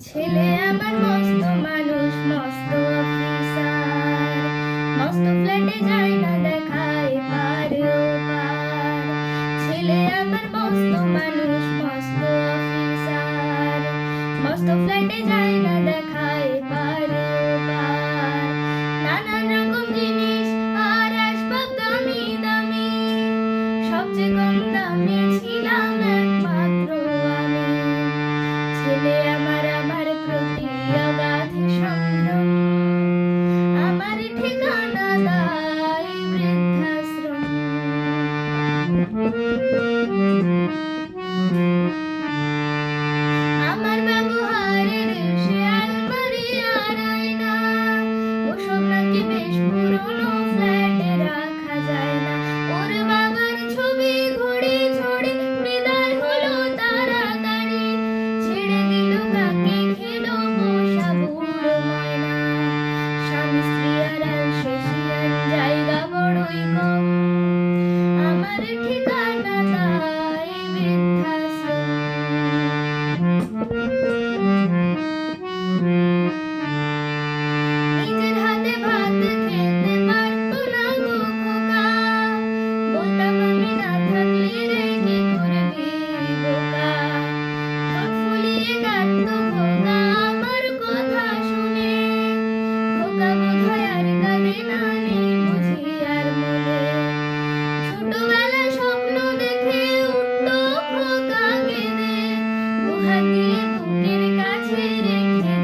ছেলে আমার মস্ত মানুষ, মস্ত অফিসার, মস্ত ফ্ল্যাটে যায় না দেখায় পার ওপার। ছেলে আমার মস্ত মানুষ, মস্ত অফিসার, মস্ত ফ্ল্যাটে যায় না দেখায় পার ওপার। নানান রকম জিনিস আর আসবাব দামি দামি, সবচেয়ে কম দামে ছিলাম একমাত্র আমি। ছেলে আমার প্রতি অগাধ সম্ভ্রম, আমার ঠিকানা দায় বৃদ্ধাশ্রম। আমার ব্যবহারের সে আলমারি আর আয়না, ওসব নাকি বেশ পুরনো ফ্ল্যাটে রাখা যায় না। ওর বাবার ছবি ঘড়ি ছড়ে বিদায় হলো তাড়াতাড়ি, ছেড়ে দিল কাকে খেলো পোষা বুড়ো ময়না। স্বামী স্ত্রী আর আলসেশিয়ান, জায়গা বড়ই কম, আমার ঠিকানা তাই বৃদ্ধাশ্রম। নিজের হাতে ভাত খেতে পারতো না গো খোকা, বলতাম আমি না থাকলে রে কি করবি বোকা। ঠোঁট ফুলিয়ে কাঁদতো খোকা আমার কথা শুনে, খোকা বোধহয় আর কাঁদে না, নেই বুঝি আর মনে। ছোটবেলায় স্বপ্ন দেখে উঠতো খোকা কেঁদে, দুহাত দিয়ে বুকের কাছে রেখে